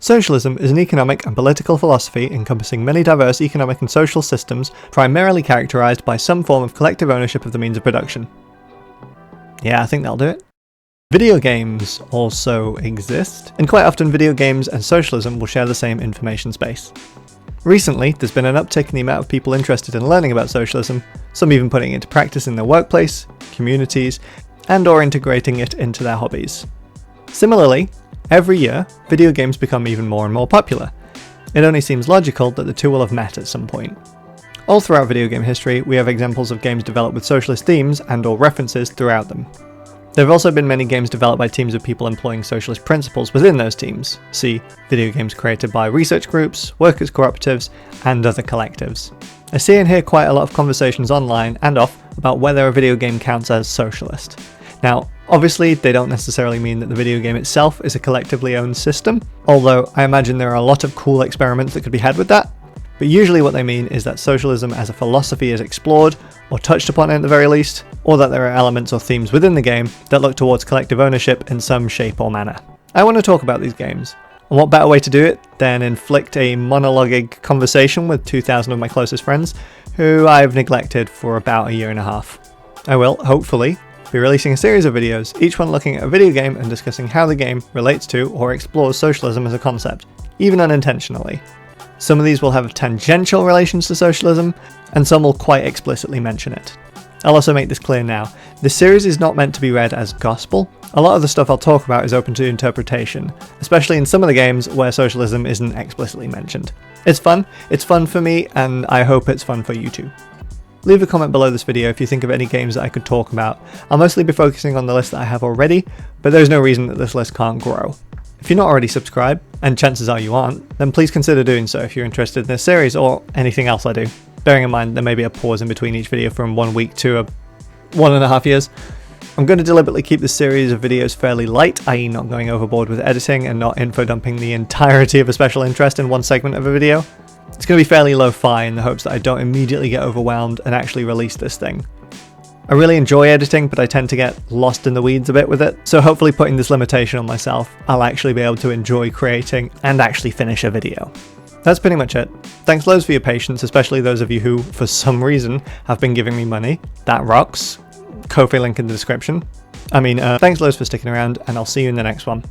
Socialism is an economic and political philosophy encompassing many diverse economic and social systems, primarily characterised by some form of collective ownership of the means of production. Yeah, I think that'll do it. Video games also exist, and quite often video games and socialism will share the same information space. Recently, there's been an uptick in the amount of people interested in learning about socialism, some even putting it into practice in their workplace, communities, and/or integrating it into their hobbies. Similarly, every year, video games become even more and more popular. It only seems logical that the two will have met at some point. All throughout video game history, we have examples of games developed with socialist themes and/or references throughout them. There have also been many games developed by teams of people employing socialist principles within those teams. See, video games created by research groups, workers' cooperatives, and other collectives. I see and hear quite a lot of conversations online and off about whether a video game counts as socialist. Now, obviously, they don't necessarily mean that the video game itself is a collectively owned system, although I imagine there are a lot of cool experiments that could be had with that. But usually what they mean is that socialism as a philosophy is explored, or touched upon at the very least, or that there are elements or themes within the game that look towards collective ownership in some shape or manner. I want to talk about these games, and what better way to do it than inflict a monologuing conversation with 2,000 of my closest friends, who I've neglected for about a year and a half. I will, hopefully, be releasing a series of videos, each one looking at a video game and discussing how the game relates to or explores socialism as a concept, even unintentionally. Some of these will have tangential relations to socialism, and some will quite explicitly mention it. I'll also make this clear now, this series is not meant to be read as gospel. A lot of the stuff I'll talk about is open to interpretation, especially in some of the games where socialism isn't explicitly mentioned. It's fun for me, and I hope it's fun for you too. Leave a comment below this video if you think of any games that I could talk about. I'll mostly be focusing on the list that I have already, but there's no reason that this list can't grow. If you're not already subscribed, and chances are you aren't, then please consider doing so if you're interested in this series or anything else I do. Bearing in mind there may be a pause in between each video from 1 week to 1.5 years. I'm going to deliberately keep this series of videos fairly light, i.e. not going overboard with editing and not info dumping the entirety of a special interest in one segment of a video. It's going to be fairly lo-fi in the hopes that I don't immediately get overwhelmed and actually release this thing. I really enjoy editing, but I tend to get lost in the weeds a bit with it, so hopefully putting this limitation on myself, I'll actually be able to enjoy creating and actually finish a video. That's pretty much it. Thanks loads for your patience, especially those of you who, for some reason, have been giving me money. That rocks. Ko-fi link in the description. Thanks loads for sticking around, and I'll see you in the next one.